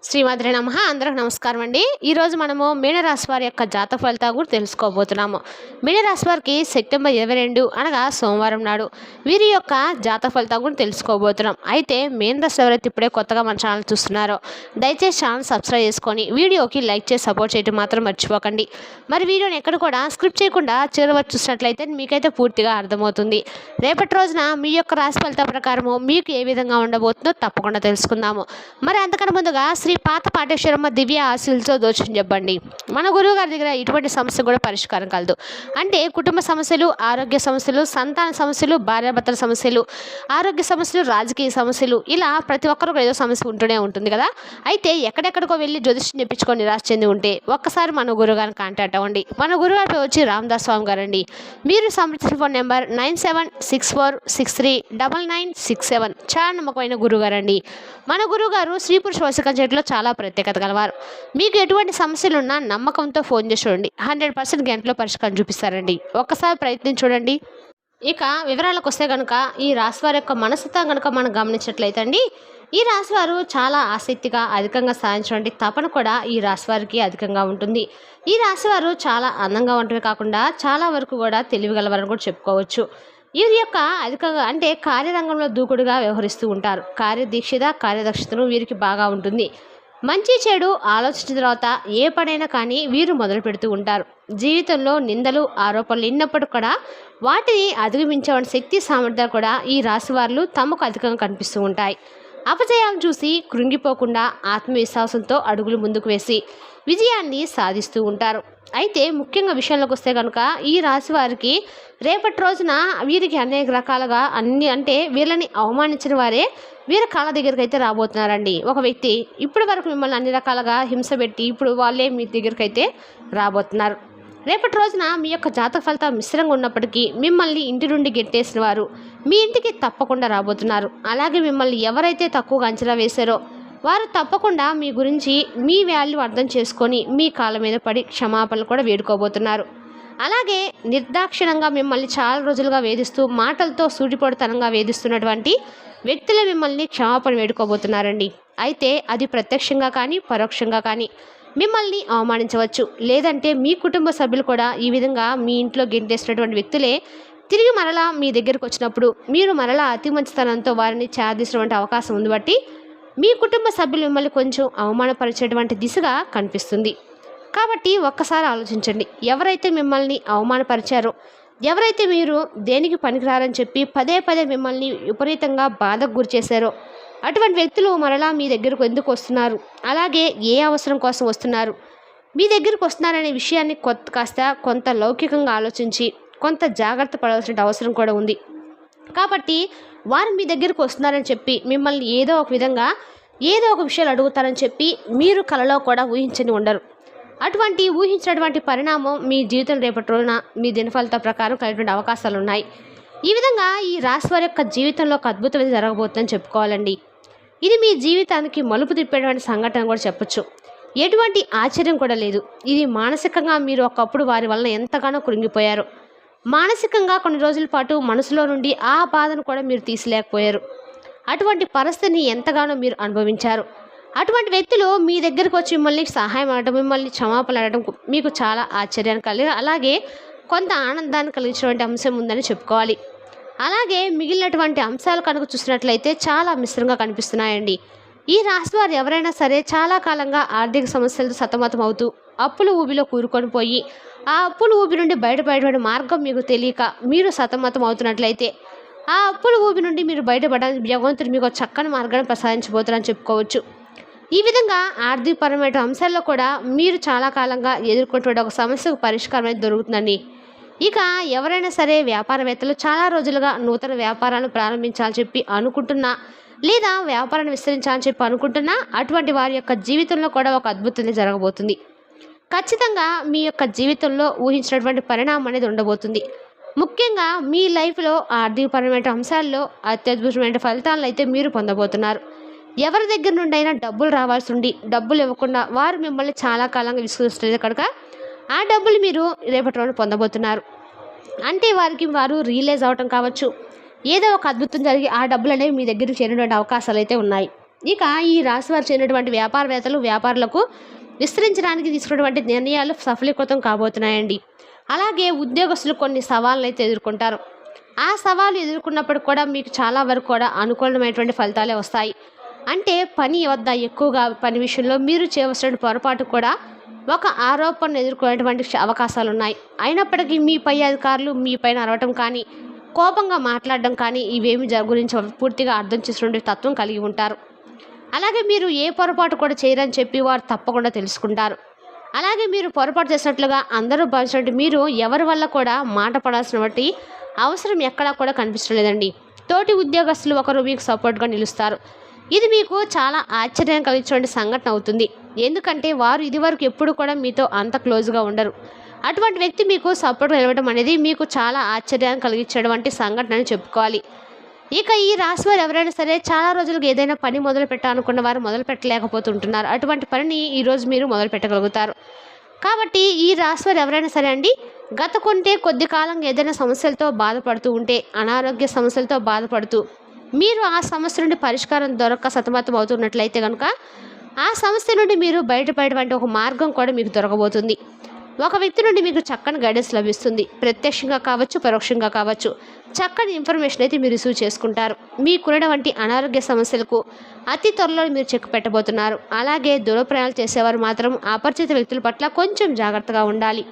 శ్రీమాత్రే నమః. అందరికి నమస్కారం అండి. ఈరోజు మనము మీనరాశి వారి యొక్క జాతక ఫలితాలు కూడా తెలుసుకోబోతున్నాము. మీనరాశి వారికి సెప్టెంబర్ 22 అనగా సోమవారం నాడు వీరి యొక్క జాతక ఫలితాలు కూడా తెలుసుకోబోతున్నాం. అయితే మీనరాశి ఎవరైతే ఇప్పుడే కొత్తగా మన ఛానల్ చూస్తున్నారో దయచేసి ఛానల్ సబ్స్క్రైబ్ చేసుకొని వీడియోకి లైక్ చేసి సపోర్ట్ చేయడం మాత్రం మర్చిపోకండి. మరి వీడియోని ఎక్కడ కూడా స్క్రిప్ట్ చేయకుండా చివరి వరకు చూసినట్లయితే మీకైతే పూర్తిగా అర్థమవుతుంది. రేపటి రోజున మీ యొక్క రాశి ఫలితాల ప్రకారము మీకు ఏ విధంగా ఉండబోతుందో తప్పకుండా తెలుసుకుందాము. మరి అంతకన్నా ముందుగా శ్రీ పాత పాటేశ్వరమ్మ దివ్య ఆశీస్సులతో దోషం చెప్పండి. మన గురువు గారి దగ్గర ఇటువంటి సమస్య కూడా పరిష్కారం కలదు. అంటే కుటుంబ సమస్యలు, ఆరోగ్య సమస్యలు, సంతాన సమస్యలు, భార్యాభర్తల సమస్యలు, ఆరోగ్య సమస్యలు, రాజకీయ సమస్యలు, ఇలా ప్రతి ఒక్కరికి ఏదో సమస్య ఉంటూనే ఉంటుంది కదా. అయితే ఎక్కడెక్కడికో వెళ్ళి జ్యోతిష్యం చెప్పించుకొని నిరాశ చెంది ఉంటే ఒక్కసారి మన గురువుగారిని కాంటాక్ట్ అవ్వండి. మన గురుగారి వచ్చి రామదాస్ స్వామి గారండి. మీరు సంప్రదించిన ఫోన్ నెంబర్ 9764639967. చాలా నమ్మకమైన గురుగారండి. మన గురువుగారు స్త్రీ పురుష వశీకరణ చేయడంలో చాలా ప్రత్యేకత గలవారు. మీకు ఎటువంటి సమస్యలు ఉన్నా నమ్మకంతో ఫోన్ చేసి చూడండి. 100% గంటలో పరిష్కారం చూపిస్తారండి. ఒక్కసారి ప్రయత్నం చూడండి. ఇక వివరాలకు వస్తే కనుక ఈ రాశివారి యొక్క మనస్తత్వం కనుక మనం గమనించినట్లయితే అండి, ఈ రాశివారు చాలా ఆసక్తిగా అధికంగా సాధించడానికి తపన కూడా ఈ రాశివారికి అధికంగా ఉంటుంది. ఈ రాశివారు చాలా అందంగా ఉండటమే కాకుండా చాలా వరకు కూడా తెలివిగలవారని కూడా చెప్పుకోవచ్చు. వీరి యొక్క అధికంగా అంటే కార్యరంగంలో దూకుడుగా వ్యవహరిస్తూ ఉంటారు. కార్యదక్షతను వీరికి బాగా ఉంటుంది. మంచి చెడు ఆలోచించిన తర్వాత ఏ పనైనా కానీ వీరు మొదలు పెడుతూ ఉంటారు. జీవితంలో నిందలు ఆరోపణలు ఎన్నప్పుడు కూడా వాటిని అధిగమించే శక్తి సామర్థ్యాలు కూడా ఈ రాశివారులు తమకు అధికంగా కనిపిస్తూ ఉంటాయి. అపజయాలను చూసి కృంగిపోకుండా ఆత్మవిశ్వాసంతో అడుగులు ముందుకు వేసి విజయాన్ని సాధిస్తూ ఉంటారు. అయితే ముఖ్యంగా విషయంలోకి వస్తే కనుక ఈ రాశి వారికి రేపటి రోజున వీరికి అనేక రకాలుగా అంటే వీళ్ళని అవమానించిన వారే వీరి కాళ్ళ దగ్గరికి అయితే రాబోతున్నారండి. ఒక వ్యక్తి ఇప్పటి వరకు మిమ్మల్ని అన్ని రకాలుగా హింస పెట్టి ఇప్పుడు వాళ్ళే మీ దగ్గరికి అయితే రాబోతున్నారు. రేపటి రోజున మీ యొక్క జాతక ఫలితాలు మిశ్రంగా ఉన్నప్పటికీ మిమ్మల్ని ఇంటి నుండి గెట్టేసిన వారు మీ ఇంటికి తప్పకుండా రాబోతున్నారు. అలాగే మిమ్మల్ని ఎవరైతే తక్కువగా అంచనా వేశారో వారు తప్పకుండా మీ గురించి మీ వాల్యూ అర్థం చేసుకొని మీ కాళ్ళ మీద పడి క్షమాపణలు కూడా వేడుకోబోతున్నారు. అలాగే నిర్దాక్షిణంగా మిమ్మల్ని చాలా రోజులుగా వేధిస్తూ మాటలతో సూటిపొడితనంగా వేధిస్తున్నటువంటి వ్యక్తులు మిమ్మల్ని క్షమాపణ వేడుకోబోతున్నారండి. అయితే అది ప్రత్యక్షంగా కానీ పరోక్షంగా కానీ మిమ్మల్ని అవమానించవచ్చు. లేదంటే మీ కుటుంబ సభ్యులు కూడా ఈ విధంగా మీ ఇంట్లో గెంటేసినటువంటి వ్యక్తులే తిరిగి మరలా మీ దగ్గరకు వచ్చినప్పుడు మీరు మరలా అతి మంచితనంతో వారిని చాదించినటువంటి అవకాశం ఉంది. బట్టి మీ కుటుంబ సభ్యులు మిమ్మల్ని కొంచెం అవమానపరిచేటువంటి దిశగా కనిపిస్తుంది. కాబట్టి ఒక్కసారి ఆలోచించండి. ఎవరైతే మిమ్మల్ని అవమానపరిచారో, ఎవరైతే మీరు దేనికి పనికిరారని చెప్పి పదే పదే మిమ్మల్ని విపరీతంగా బాధకు గురి చేశారో అటువంటి వ్యక్తులు మరలా మీ దగ్గరకు ఎందుకు వస్తున్నారు, అలాగే ఏ అవసరం కోసం వస్తున్నారు, మీ దగ్గరకు వస్తున్నారనే విషయాన్ని కొంత లౌకికంగా ఆలోచించి కొంత జాగ్రత్త పడవలసిన అవసరం కూడా ఉంది. కాబట్టి వారు మీ దగ్గరకు వస్తున్నారని చెప్పి మిమ్మల్ని ఏదో ఒక విధంగా ఏదో ఒక విషయాలు అడుగుతారని చెప్పి మీరు కలలో కూడా ఊహించని ఉండరు. అటువంటి ఊహించినటువంటి పరిణామం మీ జీవితం రేపటి రోజున మీ దినఫలిత ప్రకారం కలిగినటువంటి అవకాశాలు ఉన్నాయి. ఈ విధంగా ఈ రాశి వారి యొక్క జీవితంలో ఒక అద్భుతం జరగబోతుందని చెప్పుకోవాలండి. ఇది మీ జీవితానికి మలుపు తిప్పేటువంటి సంఘటన కూడా చెప్పొచ్చు. ఎటువంటి ఆశ్చర్యం కూడా లేదు. ఇది మానసికంగా మీరు ఒకప్పుడు వారి వలన ఎంతగానో కృంగిపోయారు. మానసికంగా కొన్ని రోజుల పాటు మనసులో నుండి ఆ బాధను కూడా మీరు తీసిలేకపోయారు. అటువంటి పరిస్థితిని ఎంతగానో మీరు అనుభవించారు. అటువంటి వ్యక్తులు మీ దగ్గరకు వచ్చి మిమ్మల్ని సహాయం అడగడం, మిమ్మల్ని క్షమాపణ అడగడం మీకు చాలా ఆశ్చర్యాన్ని కలిగి అలాగే కొంత ఆనందాన్ని కలిగించినటువంటి అంశం ఉందని చెప్పుకోవాలి. అలాగే మిగిలినటువంటి అంశాలు కనుక చూసినట్లయితే చాలా మిశ్రంగా కనిపిస్తున్నాయండి. ఈ రాశి వారు ఎవరైనా సరే చాలా కాలంగా ఆర్థిక సమస్యలతో సతమతం అవుతూ అప్పుల ఊబిలో కూరుకొని పోయి ఆ అప్పుల ఊబి నుండి బయటపడే మార్గం మీకు తెలియక మీరు సతమతం అవుతున్నట్లయితే ఆ అప్పుల ఊబి నుండి మీరు బయటపడడానికి భగవంతుడు మీకు చక్కని మార్గాన్ని ప్రసాదించబోతున్నారని చెప్పుకోవచ్చు. ఈ విధంగా ఆర్థికపరమైన అంశాల్లో కూడా మీరు చాలా కాలంగా ఎదుర్కొంటున్న ఒక సమస్యకు పరిష్కారం అయితే దొరుకుతుందండి. ఇక ఎవరైనా సరే వ్యాపారవేత్తలు చాలా రోజులుగా నూతన వ్యాపారాలను ప్రారంభించాలని చెప్పి అనుకుంటున్నా లేదా వ్యాపారాన్ని విస్తరించాలని చెప్పి అనుకుంటున్నా అటువంటి వారి యొక్క జీవితంలో కూడా ఒక అద్భుతం జరగబోతుంది. ఖచ్చితంగా మీ యొక్క జీవితంలో ఊహించినటువంటి పరిణామం అనేది ఉండబోతుంది. ముఖ్యంగా మీ లైఫ్లో ఆర్థికపరమైన అంశాల్లో అత్యద్భుతమైన ఫలితాలను అయితే మీరు పొందబోతున్నారు. ఎవరి దగ్గర నుండి అయినా డబ్బులు రావాల్సి ఉండి డబ్బులు ఇవ్వకుండా వారు మిమ్మల్ని చాలా కాలంగా విసుగుస్తుంది కనుక ఆ డబ్బులు మీరు రేపటి రోజు పొందబోతున్నారు. అంటే వారు రియలైజ్ అవటం కావచ్చు, ఏదో ఒక అద్భుతం జరిగి ఆ డబ్బులు అనేవి మీ దగ్గరికి చేరినటువంటి అవకాశాలు అయితే ఉన్నాయి. ఇక ఈ రాశి వారు చేరినటువంటి వ్యాపారవేత్తలు వ్యాపారులకు విస్తరించడానికి తీసుకున్నటువంటి నిర్ణయాలు సఫలీకృతం కాబోతున్నాయండి. అలాగే ఉద్యోగస్తులు కొన్ని సవాళ్ళను అయితే ఎదుర్కొంటారు. ఆ సవాలు ఎదుర్కొన్నప్పుడు కూడా మీకు చాలా వరకు కూడా అనుకూలమైనటువంటి ఫలితాలే వస్తాయి. అంటే పని వద్ద ఎక్కువగా పని విషయంలో మీరు చేయవలసిన పొరపాటు కూడా ఒక ఆరోపణను ఎదుర్కొనేటువంటి అవకాశాలు ఉన్నాయి. అయినప్పటికీ మీ పై అధికారులు మీ పైన అరవటం కానీ, కోపంగా మాట్లాడడం కానీ ఇవేమి గురించి పూర్తిగా అర్థం చేసుకునే తత్వం కలిగి ఉంటారు. అలాగే మీరు ఏ పొరపాటు కూడా చేయరని చెప్పి వారు తప్పకుండా తెలుసుకుంటారు. అలాగే మీరు పొరపాటు చేసినట్లుగా అందరూ భావించినట్టు మీరు ఎవరి వల్ల కూడా మాట పడాల్సినటువంటి అవసరం ఎక్కడా కూడా కనిపించలేదండి. తోటి ఉద్యోగస్తులు ఒకరు మీకు సపోర్ట్గా నిలుస్తారు. ఇది మీకు చాలా ఆశ్చర్యం కలిగించే సంఘటన అవుతుంది. ఎందుకంటే వారు ఇదివరకు ఎప్పుడు కూడా మీతో అంత క్లోజ్గా ఉండరు. అటువంటి వ్యక్తి మీకు సపోర్ట్గా నిలవడం అనేది మీకు చాలా ఆశ్చర్యాన్ని కలిగించేటువంటి సంఘటన అని చెప్పుకోవాలి. ఇక ఈ రాశి వారు ఎవరైనా సరే చాలా రోజులకు ఏదైనా పని మొదలు పెట్టాలనుకున్న వారు మొదలు పెట్టలేకపోతుంటున్నారు. అటువంటి పనిని ఈరోజు మీరు మొదలు పెట్టగలుగుతారు. కాబట్టి ఈ రాశి వారు ఎవరైనా సరే అండి, గత కొద్ది కాలంగా ఏదైనా సమస్యలతో బాధపడుతూ ఉంటే, అనారోగ్య సమస్యలతో బాధపడుతూ మీరు ఆ సమస్య నుండి పరిష్కారం దొరక్క సతమతం అవుతున్నట్లయితే కనుక ఆ సమస్య నుండి మీరు బయటపడేటువంటి ఒక మార్గం కూడా మీకు దొరకబోతుంది. ఒక వ్యక్తి నుండి మీకు చక్కని గైడెన్స్ లభిస్తుంది. ప్రత్యక్షంగా కావచ్చు, పరోక్షంగా కావచ్చు, చక్కని ఇన్ఫర్మేషన్ అయితే మీరు రిసీవ్ చేసుకుంటారు. మీకున్నటువంటి అనారోగ్య సమస్యలకు అతి త్వరలో మీరు చెక్ పెట్టబోతున్నారు. అలాగే దూర ప్రయాణాలు చేసేవారు మాత్రం అపరిచిత వ్యక్తుల పట్ల కొంచెం జాగ్రత్తగా ఉండాలి.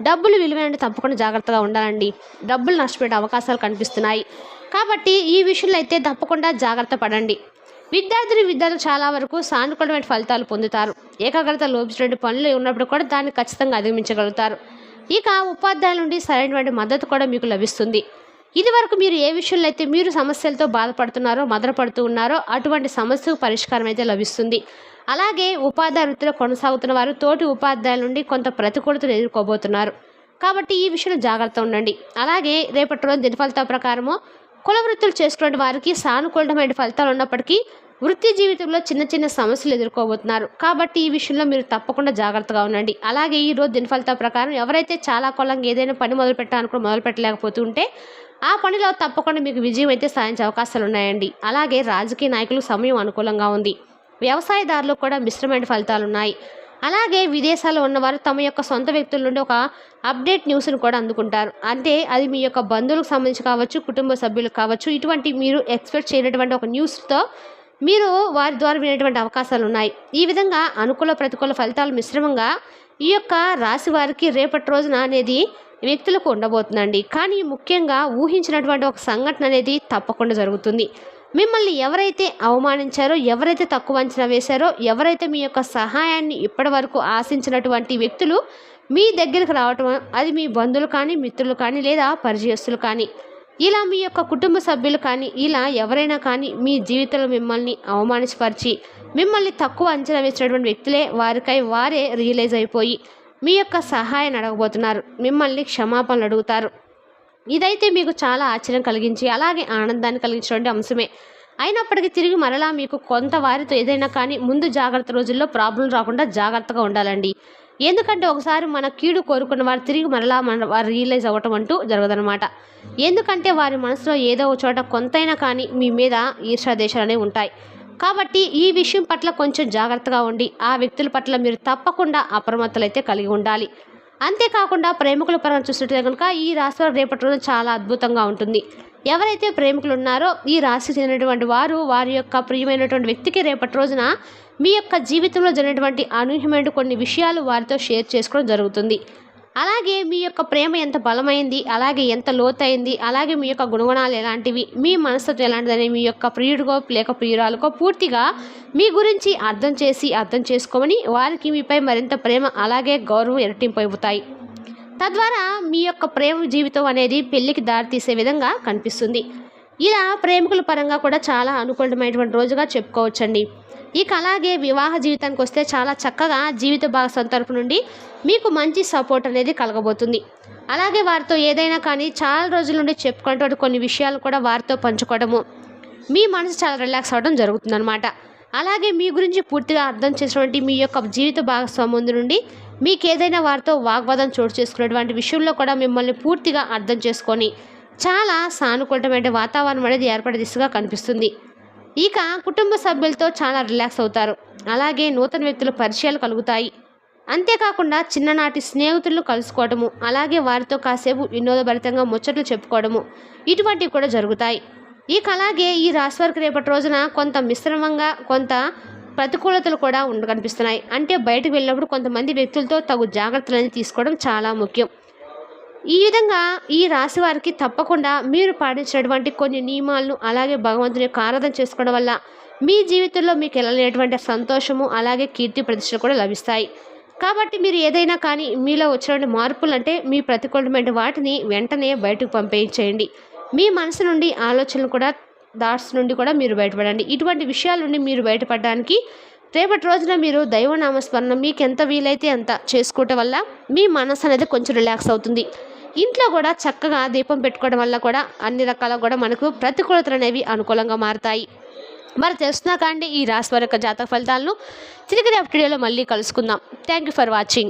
డబ్బులు విలువైన తప్పకుండా జాగ్రత్తగా ఉండాలండి. డబ్బులు నష్టపోయే అవకాశాలు కనిపిస్తున్నాయి. కాబట్టి ఈ విషయంలో అయితే తప్పకుండా జాగ్రత్త పడండి. విద్యార్థులు చాలా వరకు సానుకూలమైన ఫలితాలు పొందుతారు. ఏకాగ్రత లోపించినటువంటి పనులు ఉన్నప్పుడు కూడా దాన్ని ఖచ్చితంగా అధిగమించగలుగుతారు. ఇక ఉపాధ్యాయుల నుండి సరైనటువంటి మద్దతు కూడా మీకు లభిస్తుంది. ఇదివరకు మీరు ఏ విషయంలో అయితే మీరు సమస్యలతో బాధపడుతున్నారో, మదనపడుతూ ఉన్నారో అటువంటి సమస్యకు పరిష్కారం అయితే లభిస్తుంది. అలాగే ఉపాధ్యాయ వృత్తిలో కొనసాగుతున్న వారు తోటి ఉపాధ్యాయుల నుండి కొంత ప్రతికూలతను ఎదుర్కోబోతున్నారు. కాబట్టి ఈ విషయంలో జాగ్రత్త ఉండండి. అలాగే రేపటి రోజు దినఫలితాల ప్రకారము కుల వృత్తులు చేసుకునే వారికి సానుకూలమైన ఫలితాలు ఉన్నప్పటికీ వృత్తి జీవితంలో చిన్న చిన్న సమస్యలు ఎదుర్కోబోతున్నారు. కాబట్టి ఈ విషయంలో మీరు తప్పకుండా జాగ్రత్తగా ఉండండి. అలాగే ఈ రోజు దినఫలితాల ప్రకారం ఎవరైతే చాలా కాలంగా ఏదైనా పని మొదలు పెట్టలేకపోతుంటే ఆ పనిలో తప్పకుండా మీకు విజయం అయితే సాధించే అవకాశాలు ఉన్నాయండి. అలాగే రాజకీయ నాయకులకు సమయం అనుకూలంగా ఉంది. వ్యవసాయదారులకు కూడా మిశ్రమైన ఫలితాలు ఉన్నాయి. అలాగే విదేశాల్లో ఉన్నవారు తమ యొక్క సొంత వ్యక్తుల నుండి ఒక అప్డేట్ న్యూస్ను కూడా అందుకుంటారు. అంటే అది మీ యొక్క బంధువులకు సంబంధించి కావచ్చు, కుటుంబ సభ్యులకు కావచ్చు, ఇటువంటి మీరు ఎక్స్పెక్ట్ చేయనటువంటి ఒక న్యూస్తో మీరు వారి ద్వారా వినేటువంటి అవకాశాలు ఉన్నాయి. ఈ విధంగా అనుకూల ప్రతికూల ఫలితాలు మిశ్రమంగా ఈ యొక్క రాశి వారికి రేపటి రోజున అనేది వ్యక్తులకు ఉండబోతుందండి. కానీ ముఖ్యంగా ఊహించినటువంటి ఒక సంఘటన అనేది తప్పకుండా జరుగుతుంది. మిమ్మల్ని ఎవరైతే అవమానించారో, ఎవరైతే తక్కువ అంచనా వేశారో, ఎవరైతే మీ యొక్క సహాయాన్ని ఇప్పటి వరకు ఆశించినటువంటి వ్యక్తులు మీ దగ్గరికి రావటం, అది మీ బంధువులు కానీ, మిత్రులు కానీ, లేదా పరిచయస్తులు కానీ, ఇలా మీ యొక్క కుటుంబ సభ్యులు కానీ, ఇలా ఎవరైనా కానీ మీ జీవితంలో మిమ్మల్ని అవమానించపరిచి మిమ్మల్ని తక్కువ అంచనా వేసినటువంటి వ్యక్తులే వారికై వారే రియలైజ్ అయిపోయి మీ యొక్క సహాయాన్ని అడగబోతున్నారు. మిమ్మల్ని క్షమాపణలు అడుగుతారు. ఇదైతే మీకు చాలా ఆశ్చర్యం కలిగించి అలాగే ఆనందాన్ని కలిగించినటువంటి అంశమే. అయినప్పటికీ తిరిగి మరలా మీకు కొంత వారితో ఏదైనా కానీ ముందు జాగ్రత్త రోజుల్లో ప్రాబ్లం రాకుండా జాగ్రత్తగా ఉండాలండి. ఎందుకంటే ఒకసారి మన కీడు కోరుకున్న వారు తిరిగి మరలా వారు రియలైజ్ అవ్వటం అంటూ జరగదనమాట. ఎందుకంటే వారి మనసులో ఏదో ఒక చోట కొంతైనా కానీ మీ మీద ఈర్ష్యాదేశాలు అనేవి ఉంటాయి. కాబట్టి ఈ విషయం పట్ల కొంచెం జాగ్రత్తగా ఉండి ఆ వ్యక్తుల పట్ల మీరు తప్పకుండా అప్రమత్తలు అయితే కలిగి ఉండాలి. అంతేకాకుండా ప్రేమికుల పరంగా చూసినట్లయితే కనుక ఈ రాశి వారు రేపటి రోజు చాలా అద్భుతంగా ఉంటుంది. ఎవరైతే ప్రేమికులు ఉన్నారో ఈ రాశి చెందినటువంటి వారు వారి యొక్క ప్రియమైనటువంటి వ్యక్తికి రేపటి రోజున మీ యొక్క జీవితంలో జరిగినటువంటి అనూహ్యమైన కొన్ని విషయాలు వారితో షేర్ చేసుకోవడం జరుగుతుంది. అలాగే మీ యొక్క ప్రేమ ఎంత బలమైంది, అలాగే ఎంత లోతైంది, అలాగే మీ యొక్క గుణగుణాలు ఎలాంటివి, మీ మనస్తత్వం ఎలాంటిదని మీ యొక్క ప్రియుడికో లేక ప్రియురాలకో పూర్తిగా మీ గురించి అర్థం చేసుకోమని వారికి మీపై మరింత ప్రేమ అలాగే గౌరవం ఇరటింపు అవుతాయి. తద్వారా మీ యొక్క ప్రేమ జీవితం అనేది పెళ్లికి దారితీసే విధంగా కనిపిస్తుంది. ఇలా ప్రేమికుల పరంగా కూడా చాలా అనుకూలమైనటువంటి రోజుగా చెప్పుకోవచ్చండి. ఇక అలాగే వివాహ జీవితానికి వస్తే చాలా చక్కగా జీవిత భాగస్వామి తరపు నుండి మీకు మంచి సపోర్ట్ అనేది కలగబోతుంది. అలాగే వారితో ఏదైనా కానీ చాలా రోజుల నుండి చెప్పుకున్నటువంటి కొన్ని విషయాలు కూడా వారితో పంచుకోవడము మీ మనసు చాలా రిలాక్స్ అవ్వడం జరుగుతుందన్నమాట. అలాగే మీ గురించి పూర్తిగా అర్థం చేసినటువంటి మీ యొక్క జీవిత భాగస్వామి ముందు నుండి మీకు ఏదైనా వారితో వాగ్వాదం చోటు చేసుకునేటువంటి విషయంలో కూడా మిమ్మల్ని పూర్తిగా అర్థం చేసుకొని చాలా సానుకూలమైన వాతావరణం అనేది ఏర్పడే దిశగా కనిపిస్తుంది. ఇక కుటుంబ సభ్యులతో చాలా రిలాక్స్ అవుతారు. అలాగే నూతన వ్యక్తుల పరిచయాలు కలుగుతాయి. అంతేకాకుండా చిన్ననాటి స్నేహితులను కలుసుకోవడము, అలాగే వారితో కాసేపు వినోదభరితంగా ముచ్చట్లు చెప్పుకోవడము ఇటువంటివి కూడా జరుగుతాయి. ఇక అలాగే ఈ రాశి వారికి రేపటి రోజున కొంత మిశ్రమంగా కొంత ప్రతికూలతలు కూడా కనిపిస్తున్నాయి. అంటే బయటకు వెళ్ళినప్పుడు కొంతమంది వ్యక్తులతో తగు జాగ్రత్తలని తీసుకోవడం చాలా ముఖ్యం. ఈ విధంగా ఈ రాశి వారికి తప్పకుండా మీరు పాటించినటువంటి కొన్ని నియమాలను అలాగే భగవంతుని యొక్క ఆరాధన చేసుకోవడం వల్ల మీ జీవితంలో మీకు ఎలాంటి సంతోషము అలాగే కీర్తి ప్రతిష్టలు కూడా లభిస్తాయి. కాబట్టి మీరు ఏదైనా కానీ మీలో వచ్చినటువంటి మార్పులు అంటే మీ ప్రతికూలమైన వాటిని వెంటనే బయటకు పంపేయించేయండి. మీ మనసు నుండి ఆలోచనలు కూడా థాట్స్ నుండి కూడా మీరు బయటపడండి. ఇటువంటి విషయాల నుండి మీరు బయటపడడానికి రేపటి రోజున మీరు దైవనామస్మరణ మీకు ఎంత వీలైతే అంత చేసుకోవటం వల్ల మీ మనసు అనేది కొంచెం రిలాక్స్ అవుతుంది. ఇంట్లో కూడా చక్కగా దీపం పెట్టుకోవడం వల్ల కూడా అన్ని రకాల కూడా మనకు ప్రతికూలతలు అనేవి అనుకూలంగా మారుతాయి. మరి తెలుస్తున్నా కానీ ఈ రాశి వారి యొక్క జాతక ఫలితాలను తిరిగి రేపటి వీడియోలో మళ్ళీ కలుసుకుందాం. Thank you for watching.